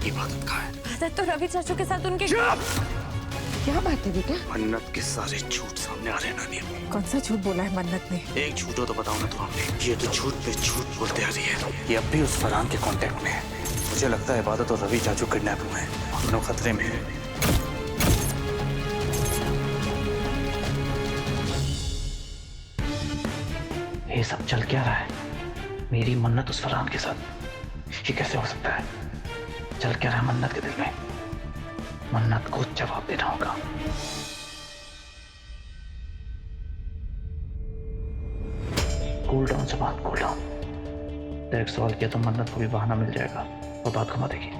इबादत कहाँ है? इबादत तो रवि चाचू के साथ उनके। क्या बात है बेटा? मन्नत के सारे झूठ सामने आ रहे हैं नानी। कौन सा झूठ बोला है मन्नत ने? एक झूठ हो तो बताओ ना तुमने। ये तो झूठ पे झूठ बोलते आ रही है। ये अब भी उस फरहान के कांटेक्ट में है। मुझे लगता है इबादत और रवि चाचू किडनैप हुए हैं और दोनों खतरे में है। ये सब चल क्या रहा है? मेरी मन्नत उस फरहान के साथ, ये कैसे हो सकता है? चल क्या रहा है मन्नत के दिल में? मन्नत को जवाब देना होगा। कूल डाउन सुभान, कूल डाउन। डायरेक्ट सवाल किया तो मन्नत को भी बहाना मिल जाएगा और बात घुमा देगी।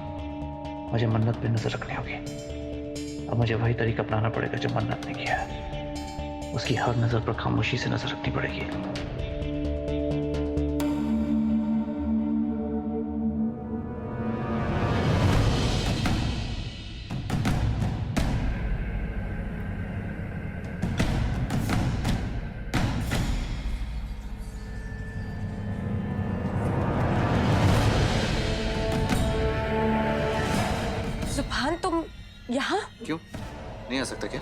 मुझे मन्नत पे नजर रखनी होगी। अब मुझे वही तरीका अपनाना पड़ेगा जो मन्नत ने किया है। उसकी हर नजर पर खामोशी से नजर रखनी पड़ेगी। सुभान तुम यहाँ? क्यों नहीं आ सकता क्या?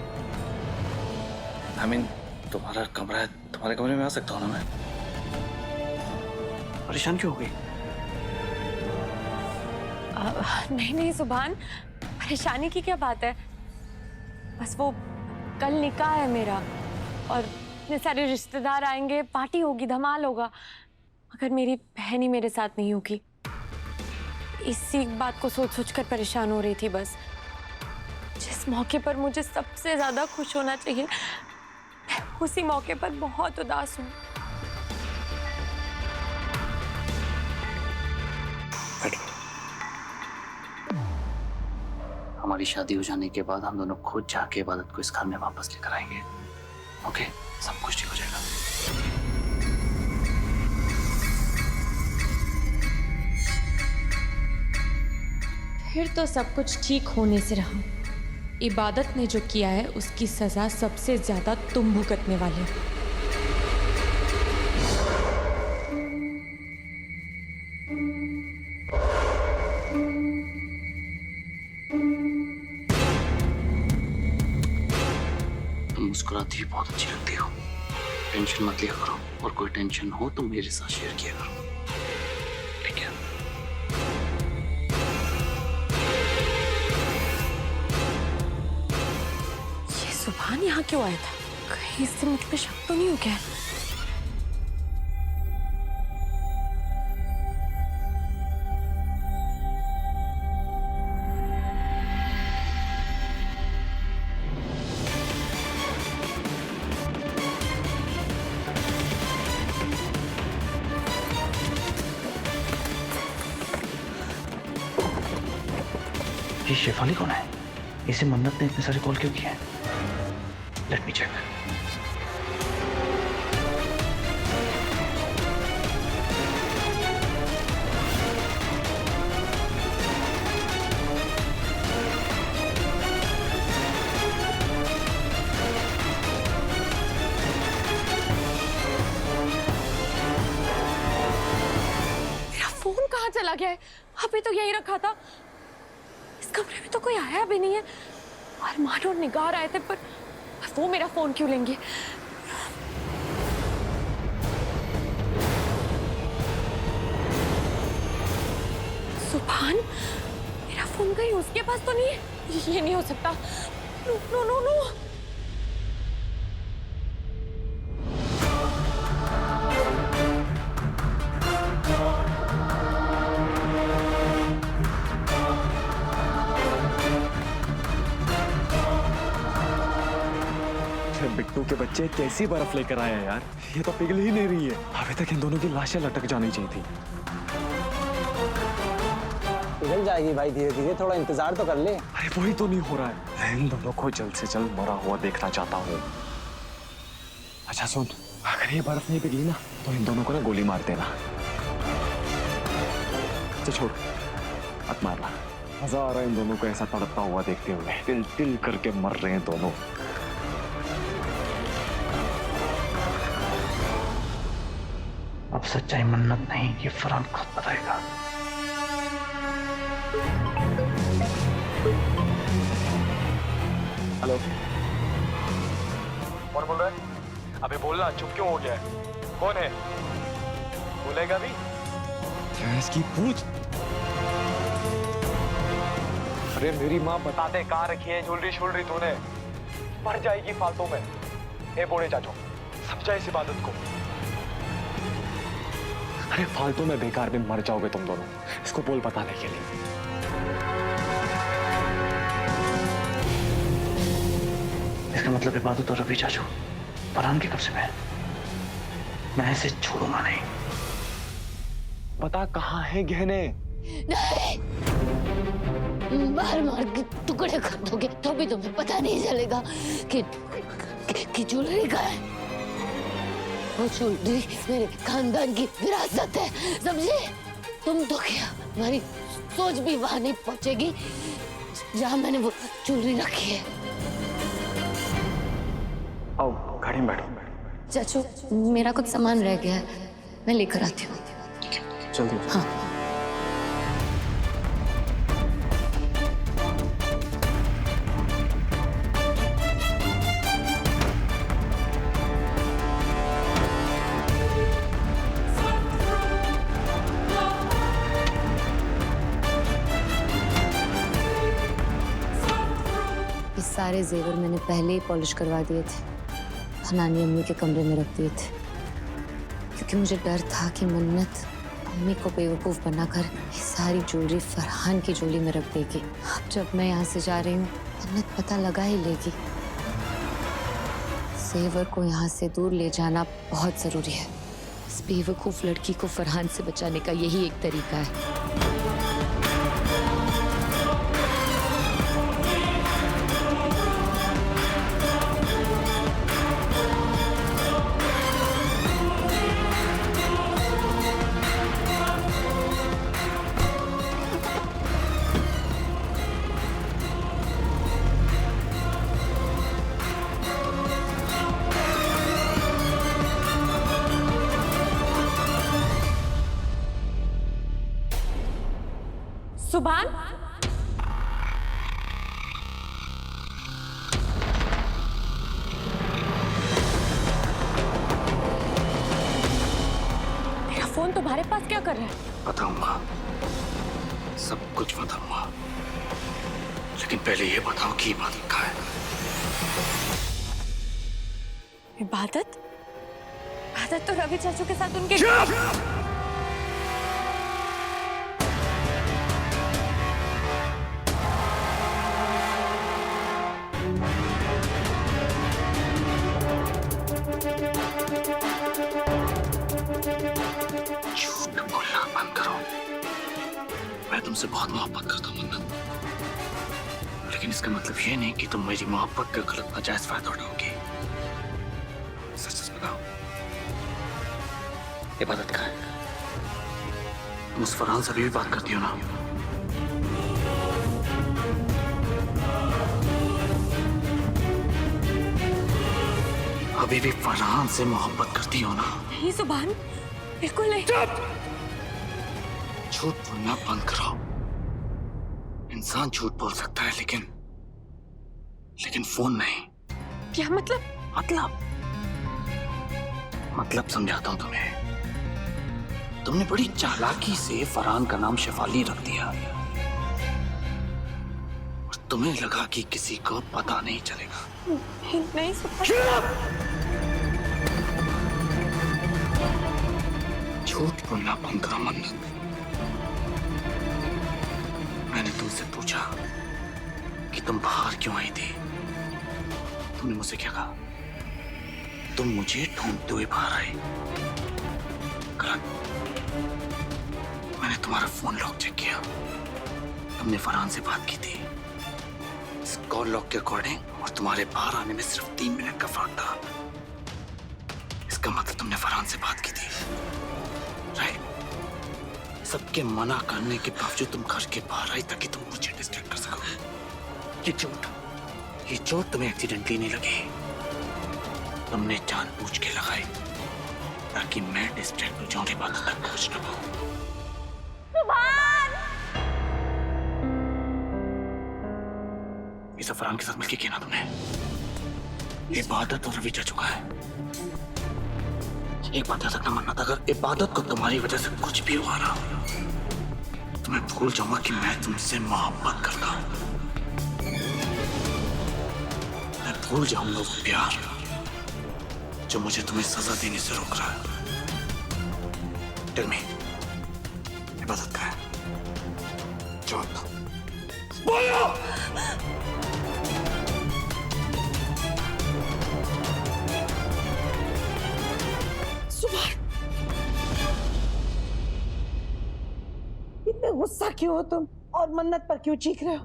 तुम्हारा कमरा है, तुम्हारे कमरे में आ सकता हूँ ना मैं? परेशान क्यों हो गई? नहीं नहीं सुभान, परेशानी की क्या बात है? बस वो कल निकाह है मेरा और इतने सारे रिश्तेदार आएंगे, पार्टी होगी, धमाल होगा, मगर मेरी बहन ही मेरे साथ नहीं होगी। इसी बात को सोच सोच कर परेशान हो रही थी बस। जिस मौके पर मुझे सबसे ज्यादा खुश होना चाहिए, उसी मौके पर बहुत उदास हूँ। हमारी शादी हो जाने के बाद हम दोनों खुद जाके इबादत को इस घर में वापस लेकर आएंगे। ओके, सब कुछ ठीक हो जाएगा। फिर तो सब कुछ ठीक होने से रहा। इबादत ने जो किया है उसकी सजा सबसे ज्यादा तुम भुगतने वाले हो। तुम मुस्कुराती ही बहुत अच्छी लगती हो। टेंशन मत लिया करो और कोई टेंशन हो तो मेरे साथ शेयर किया करो, ठीक है? सुभान यहाँ क्यों आया था? कहीं इससे मुझ पे शक तो नहीं हो गया? ये शेफाली कौन है? इसे मन्नत ने इतने सारे कॉल क्यों किए हैं? Let me check. मेरा फोन कहाँ चला गया है? अभी तो यही रखा था। इस कमरे में तो कोई आया भी नहीं है। अरमान और निगार आए थे, पर वो मेरा फोन क्यों लेंगे? सुभान, मेरा फोन कहीं उसके पास तो नहीं है? ये नहीं हो सकता। No no no no. Bittu के बच्चे कैसी बर्फ लेकर आए हैं यार। ये तो पिघल ही नहीं रही है। अभी तक इन दोनों की लाशें लटक जानी चाहिए थी। पिघल जाएगी भाई, धीरे धीरे, थोड़ा इंतजार तो कर ले। अरे वही तो नहीं हो रहा है। मैं इन दोनों को जल्द से जल्द मरा हुआ देखना चाहता हूँ। अच्छा सुन, अगर ये बर्फ नहीं पिघली ना तो इन दोनों को ना गोली मार देना। अच्छा छोड़, मत मारना। मजा आ रहा है इन दोनों को ऐसा तड़पता हुआ देखते हुए। तिल तिल करके मर रहे हैं दोनों। अब सच्चाई मन्नत नहीं, ये फरहान खुद बताएगा। हेलो, कौन बोल रहा है? अबे बोलना, चुप क्यों हो गया है? कौन है? बोलेगा भी? इसकी पूछ। अरे मेरी माँ बता दे कहाँ रखी है ज्वेलरी शोलरी तूने? मर जाएगी फालतू में। ए बूढ़े चाचू, समझा इस इबादत को। अरे फालतू में बेकार में मर जाओगे तुम दोनों। इसको बोल बताने के लिए। इसका मतलब इबादत और रवि चाचू फरहान के कब्जे में है। मैं इसे छोड़ूंगा नहीं। पता कहाँ है गहने? नहीं, मार मार के टुकड़े कर दोगे तो भी तुम्हें पता नहीं चलेगा कि ज्वेलरी कहाँ है। वो ज्वेलरी मेरे खानदान की विरासत है, समझे? तुम तो क्या, हमारी सोच भी वहां नहीं पहुंचेगी जहां मैंने वो ज्वेलरी रखी है। आओ गाड़ी में बैठो। चाचू, मेरा कुछ सामान रह गया है, मैं लेकर आती हूँ। जल्दी। हाँ। ये सारे जेवर मैंने पहले ही पॉलिश करवा दिए थे, नानी अम्मी के कमरे में रख दिए थे, क्योंकि मुझे डर था कि मन्नत अम्मी को बेवकूफ बनाकर ये सारी ज्वेलरी फरहान की झोली में रख देगी। अब जब मैं यहाँ से जा रही हूँ, मन्नत पता लगा ही लेगी। जेवर को यहाँ से दूर ले जाना बहुत जरूरी है। इस बेवकूफ लड़की को फरहान से बचाने का यही एक तरीका है। सुभान, मेरा फोन तुम्हारे पास क्या कर रहा है? बताऊंगा, सब कुछ बताऊंगा, लेकिन पहले ये बताओ कि इबादत कहाँ है? इबादत? इबादत तो रवि चाचू के साथ उनके झूठ बोलना बंद करो। मैं तुमसे बहुत मोहब्बत करता हूँ मन्नत, लेकिन इसका मतलब ये नहीं कि तुम मेरी मोहब्बत का गलत नाजायज फायदा उठाओगी। सच सच बताओ, इबादत कहाँ है? तुम उस फरहान से अभी भी बात करती हो ना? अभी भी फरहान से मोहब्बत करती हो ना? नहीं सुभान, बिल्कुल नहीं। झूठ बोलना बंद करो। इंसान झूठ बोल सकता है, लेकिन फोन नहीं। क्या मतलब? मतलब समझाता हूं तुम्हें। तुमने बड़ी चालाकी से फरहान का नाम शेफाली रख दिया और तुम्हें लगा कि किसी को पता नहीं चलेगा। नहीं सुभान। झूठ बोलना बंद करो मन्नत। मैंने तुमसे पूछा कि तुम बाहर क्यों आई थी, तुमने मुझसे क्या कहा? तुम मुझे ढूंढते हुए बाहर आई। गलत। मैंने तुम्हारा फोन लॉक चेक किया, तुमने फरहान से बात की थी। इस कॉल लॉक के अकॉर्डिंग और तुम्हारे बाहर आने में सिर्फ 3 मिनट का फर्क था। इसका मतलब तुमने फरहान से बात की थी, राइट? सबके मना करने के बावजूद तुम घर के बाहर आई ताकि तुम मुझे डिस्ट्रैक्ट कर सको। ये चोट तुम्हें एक्सीडेंटली नहीं लगी, तुमने जानबूझ के लगाई ताकि मैं डिस्ट्रैक्ट हो जाऊं, इबादत तक पहुंच न पाऊं। सब फरहान के साथ मिलकर किया ना तुमने। इबादत और रवि जा चुका है। एक बात याद रखना मन्नत, अगर इबादत को तुम्हारी वजह से कुछ भी हुआ रहा तो मैं भूल जाऊंगा कि मैं तुमसे मोहब्बत करता हूं। मैं भूल जाऊंगा वो प्यार जो मुझे तुम्हें सजा देने से रोक रहा है। टेल मी, इबादत का है? जवाब दो। बोलो! इतने गुस्सा क्यों हो तुम, और मन्नत पर क्यों चीख रहे हो?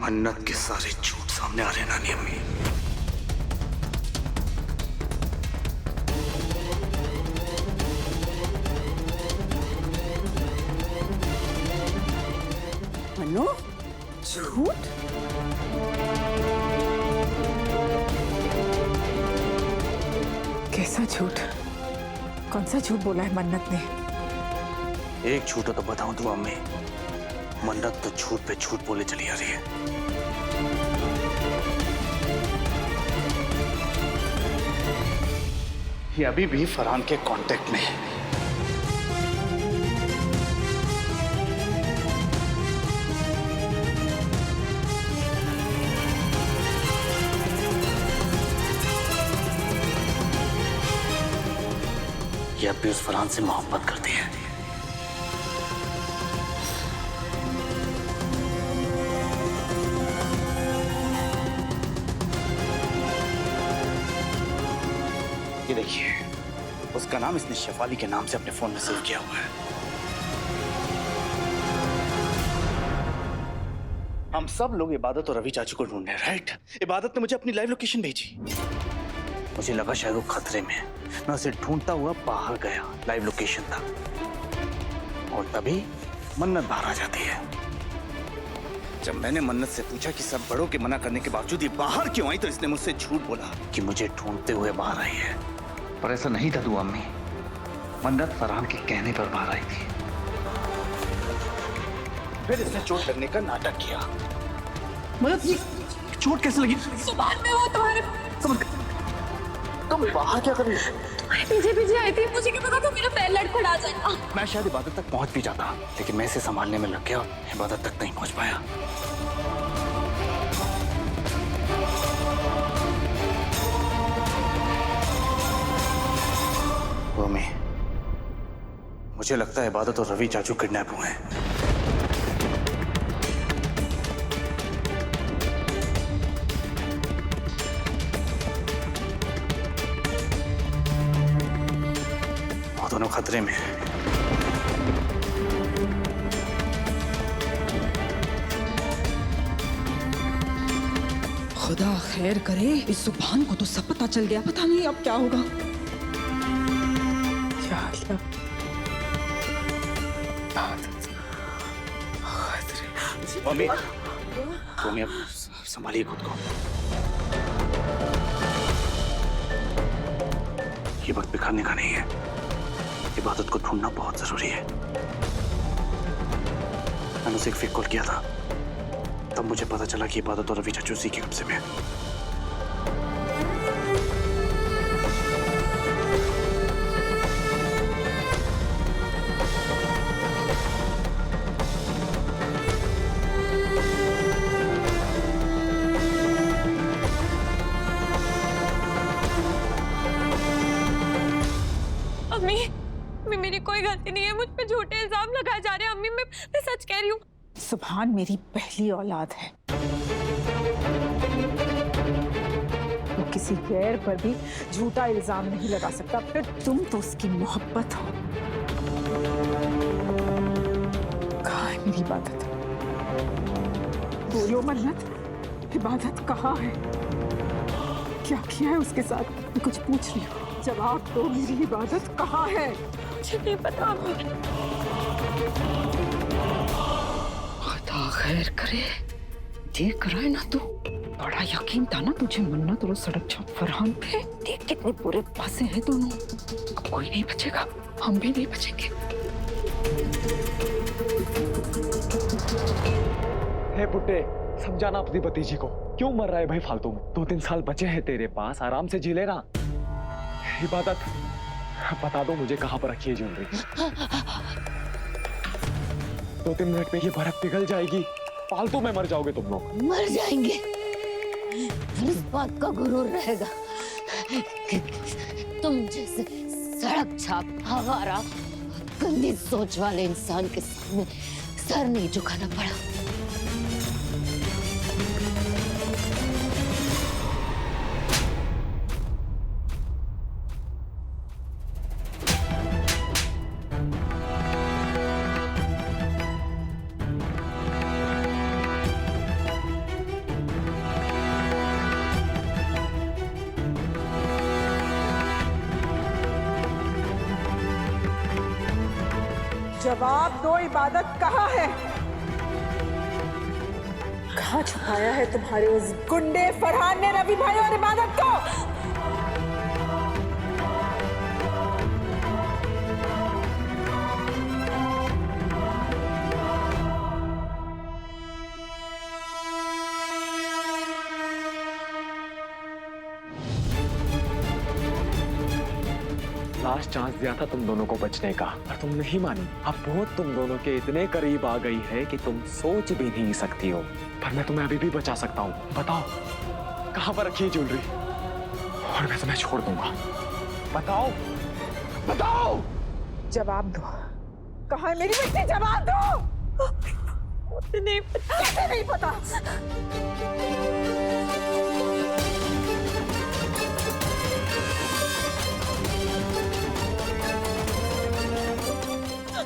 मन्नत के सारे झूठ सामने आ रहे हैं नानी अम्मी। मनु, झूठ? कैसा झूठ? कौन सा झूठ बोला है मन्नत ने? एक झूठ तो बताऊं तुम अम्मी, मन्नत तो झूठ पे झूठ बोले चली आ रही है। ये अभी भी फरहान के कांटेक्ट में है। ये अब भी उस फरहान से मोहब्बत करती है। ये देखिए, उसका नाम इसने शेफाली के नाम से अपने फोन में सेव किया हुआ है। हम सब लोग इबादत और रवि चाचू को ढूंढ रहे हैं, राइट? इबादत ने मुझे अपनी लाइव लोकेशन भेजी। मुझे लगा शायद वो खतरे में है। मैं उसे ढूंढता हुआ बाहर गया लाइव लोकेशन तक, और तभी मन्नत बाहर आ जाती है। जब मैंने मन्नत से पूछा कि सब बड़ों के मना करने के बावजूद ये बाहर क्यों आई, तो इसने मुझसे झूठ बोला कि मुझे ढूंढते हुए बाहर आई है। पर ऐसा नहीं था दुआ अम्मी, मन्नत फरहान के कहने पर बाहर आई थी। फिर इसने चोट लगने का नाटक किया। मन्नत, ये चोट कैसे लगी? सुभान, मैं वो तुम्हारे तुम बाहर क्या कर रही हो? पीछे पीछे आई थी, मुझे क्या पता था मेरा पैर लड़खड़ा जाएगा। मैं शायद इबादत तक पहुंच भी जाता, लेकिन मैं इसे संभालने में लग गया और इबादत तक नहीं पहुंच पाया। रोमी, मुझे लगता है इबादत और रवि चाचू किडनैप हुए हैं। वो दोनों खतरे में हैं। खुदा खैर करे, इस सुभान को तो सब पता चल गया। पता नहीं अब क्या होगा। या अल्लाह। मम्मी, मम्मी अब संभालिए खुद को। ये वक्त बिखरने का नहीं है। इबादत को ढूंढना बहुत जरूरी है। मैंने उसे एक फेक कॉल किया था, तब मुझे पता चला कि इबादत और रवि चाचू उसी के कब्जे में है। अम्मी, मेरी कोई गलती नहीं है, मुझ पे झूठे इल्जाम लगाए जा रहे हैं। अम्मी, मैं सच कह रही हूँ। सुभान मेरी पहली औलाद है। वो किसी गैर पर भी झूठा इल्जाम नहीं लगा सकता। फिर तुम तो उसकी मोहब्बत हो। कहाँ है मेरी इबादत? बोलो मन्नत, इबादत कहाँ है? क्या किया है उसके साथ? मैं कुछ पूछ रही हूँ, जवाब दो। मेरी इबादत कहाँ है? मुझे नहीं पता अम्मी। खुदा खैर करे। देख रहा है ना तू, बड़ा यकीन था ना तुझे मन्नत और सड़क छाप फरहान पे। देख कितने बुरे पासे हैं दोनों। अब कोई नहीं बचेगा, हम भी नहीं बचेंगे। हे बुड्ढे, समझाना अपनी भतीजी को। क्यों मर रहा है भाई फालतू में? 2-3 साल बचे हैं तेरे पास, आराम से जी लेना। इबादत, बता दो मुझे कहाँ पर रखी है ज्वेलरी। 2-3 मिनट में ये बर्फ पिघल जाएगी, फालतू में मर जाओगे तुम लोग। मर जाएंगे, इस बात का गुरूर रहेगा कि तुम जैसे सड़क छाप हमारा गंदी सोच वाले इंसान के सामने सर नहीं झुकाना पड़ा। जवाब दो, इबादत कहाँ है? कहाँ छुपाया है तुम्हारे उस गुंडे फरहान ने रवि भाई और इबादत को? लास्ट चांस दिया था तुम दोनों को बचने का, पर तुम नहीं मानी। अब बहुत तुम दोनों के इतने करीब आ गई है कि तुम सोच भी नहीं सकती हो। पर मैं तुम्हें अभी भी बचा सकता हूँ। बताओ कहाँ पर रखी है ज्वेलरी, और मैं तुम्हें छोड़ दूंगा। बताओ बताओ। जवाब दो, कहाँ है मेरी बेटी? जवाब दो। मुझे नहीं पता। कैसे नहीं पता?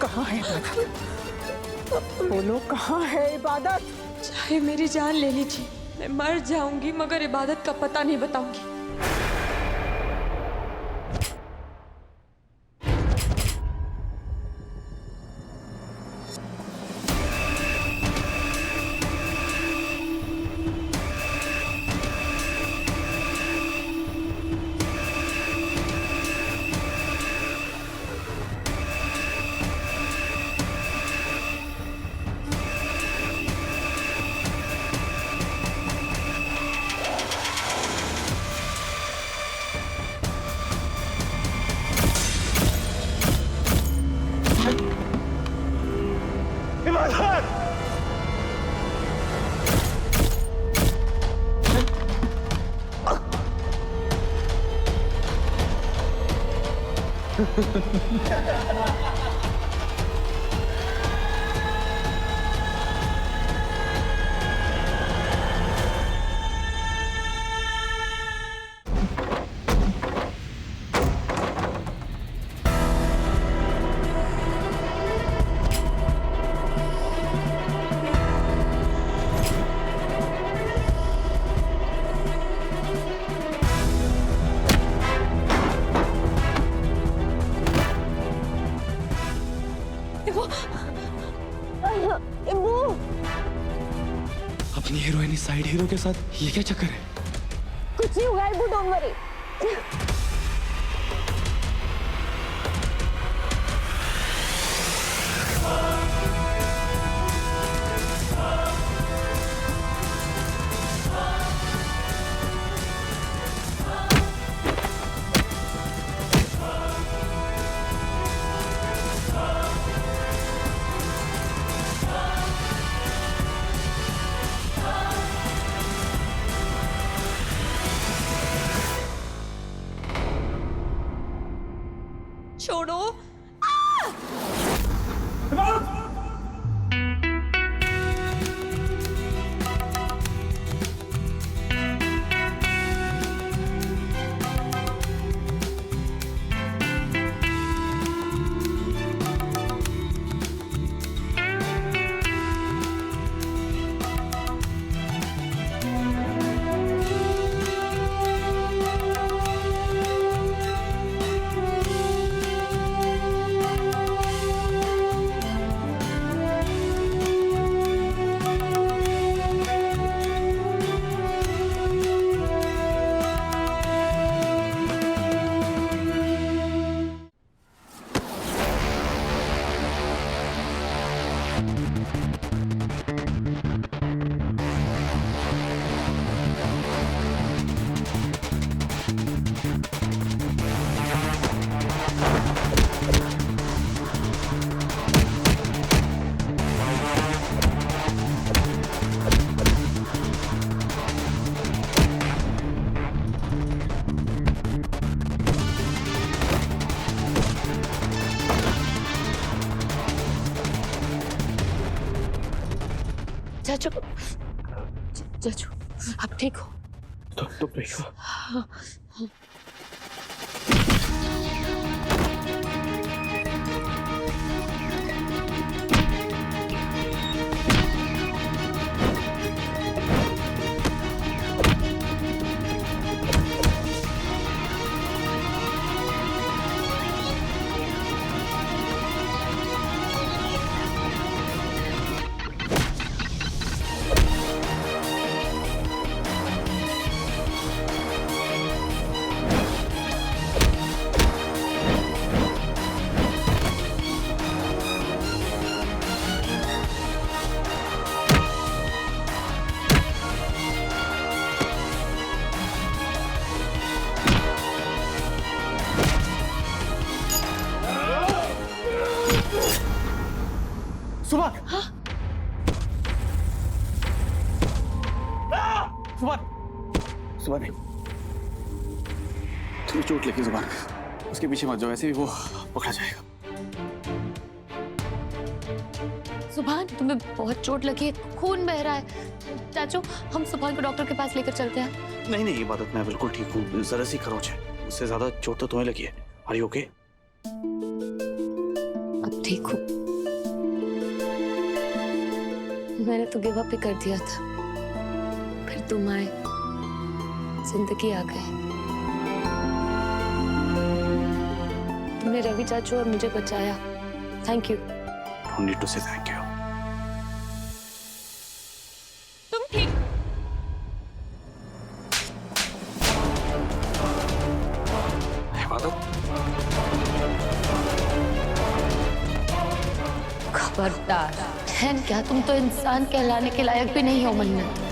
कहाँ है इबादत? बोलो कहाँ है इबादत? चाहे मेरी जान ले लीजिए, मैं मर जाऊंगी मगर इबादत का पता नहीं बताऊंगी। अपनी हीरोइन साइड हीरो के साथ ये क्या चक्कर है? कुछ नहीं हुआ, डोंट वरी। चाचू, चाचू, आप ठीक हो? तुम ठीक हो? सुबह सुबह सुबह नहीं, तुम्हें चोट लगी जुबान, उसके पीछे मत जाओ, ऐसे भी वो पकड़ा जाएगा। सुभान, तुम्हें बहुत चोट लगी है, खून बह रहा है। चाचू, हम सुभान को डॉक्टर के पास लेकर चलते हैं। नहीं नहीं इबादत, मैं बिल्कुल ठीक हूँ, जरा सी खरोच है, उससे ज्यादा चोट तो तुम्हें लगी है। Are you okay? अब ठीक हूँ। मैंने तो गिव अप ही कर दिया था, फिर तुम आए, जिंदगी आ गई। तुमने रवि चाचू और मुझे बचाया, thank you. Don't need to say thank you. तुम ठीक? इबादत, खबरदार, बहन क्या तुम तो इंसान कहलाने के लायक भी नहीं हो मन्नत।